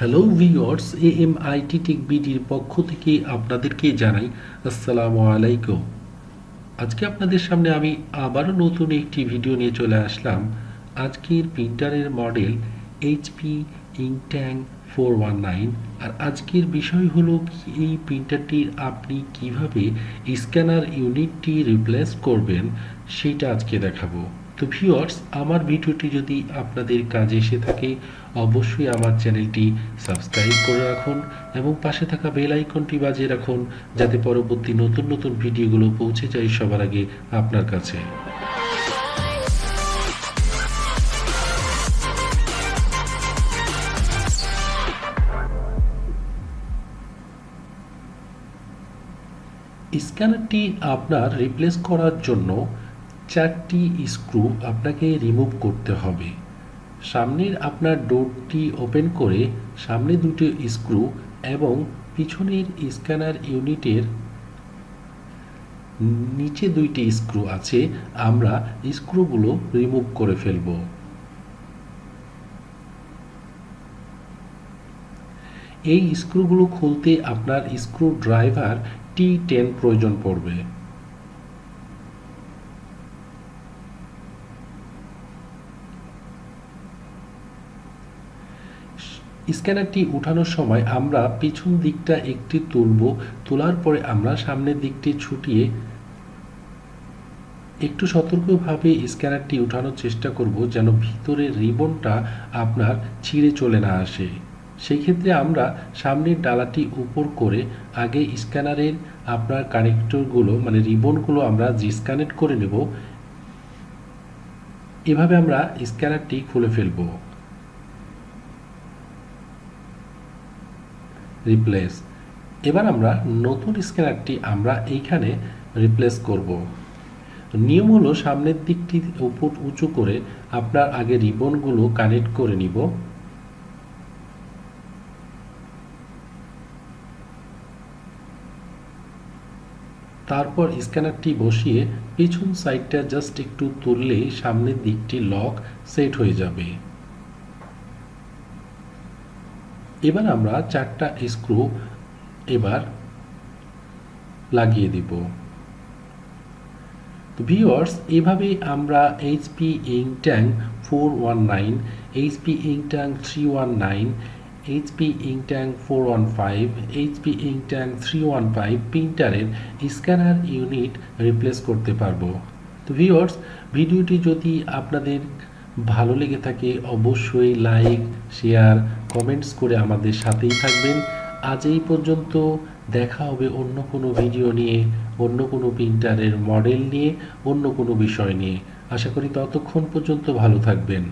Hello viewers, এএমআইটি take বিডির পক্ষ থেকে আপনাদেরকে জানাই আসসালামু আলাইকুম। আজকে আপনাদের সামনে আমি আবারও নতুন একটি ভিডিও নিয়ে চলে আসলাম। আজকের প্রিন্টারের মডেল এইচপি ইঙ্কট্যাঙ্ক 419। আর আজকের বিষয় হলো এই প্রিন্টারটির আপনি কিভাবে স্ক্যানার ইউনিটটি রিপ্লেস করবেন সেটা আজকে দেখাবো। তো ভিউয়ার্স, আমার ভিডিওটি যদি আপনাদের কাজে এসে থাকে অবশ্যই আমার চ্যানেলটি সাবস্ক্রাইব করে রাখুন এবং পাশে থাকা বেল আইকনটি বাজিয়ে রাখুন যাতে পরবর্তী নতুন নতুন ভিডিওগুলো পৌঁছে যায় সবার আগে আপনার কাছে। স্ক্যানারটি আপনার রিপ্লেস করার জন্য 4টি স্ক্রু আপনাকে রিমুভ করতে হবে। সামনের আপনার ডোরটি ওপেন করে সামনে দুটো স্ক্রু এবং পিছনের স্ক্যানার ইউনিটের নিচে 2টি স্ক্রু আছে, আমরা স্ক্রুগুলো রিমুভ করে ফেলব। এই স্ক্রুগুলো খুলতে আপনার স্ক্রু ড্রাইভার T10 প্রয়োজন পড়বে। স্ক্যানারটি উঠানোর সময় আমরা পিছন দিকটা একটি তোলার পরে আমরা সামনের দিকটি ছুটিয়ে একটু সতর্কভাবে স্ক্যানারটি উঠানোর চেষ্টা করব যেন ভিতরের রিবনটা আপনার ছিঁড়ে চলে না আসে। সেই ক্ষেত্রে আমরা সামনের ডালাটি উপর করে আগে স্ক্যানারের আপনার কানেক্টরগুলো মানে রিবনগুলো আমরা ডিসকানেক্ট করে নেব। এভাবে আমরা স্ক্যানারটি খুলে ফেলব। রিপ্লেস। এবার আমরা নতুন স্ক্যানারটি আমরা এইখানে রিপ্লেস করব। নিয়ম হলো সামনের দিকটি উপর উঁচু করে আপনার আগে রিবনগুলো কানেক্ট করে নিব। তারপর স্ক্যানারটি বসিয়ে পিছন সাইডটা জাস্ট একটু তুললেই সামনের দিকটি লক সেট হয়ে যাবে। এবার আমরা 4টা স্ক্রু এবার লাগিয়ে দিব। তো ভিউয়ার্স, এভাবে আমরা HP ink tank 419, HP ink tank 319, HP ink tank 415, HP ink tank 315 প্রিন্টারের স্ক্যানার ইউনিট রিপ্লেস করতে পারবো। তো ভিউয়ার্স, ভিডিওটি যদি আপনাদের ভালো লেগে থাকে অবশ্যই লাইক, শেয়ার, কমেন্টস করে আমাদের সাথেই থাকবেন। আজ এই পর্যন্ত। দেখা হবে অন্য কোনো ভিডিও নিয়ে, অন্য কোনো প্রিন্টারের মডেল নিয়ে, অন্য কোনো বিষয় নিয়ে। আশা করি ততক্ষণ পর্যন্ত ভালো থাকবেন।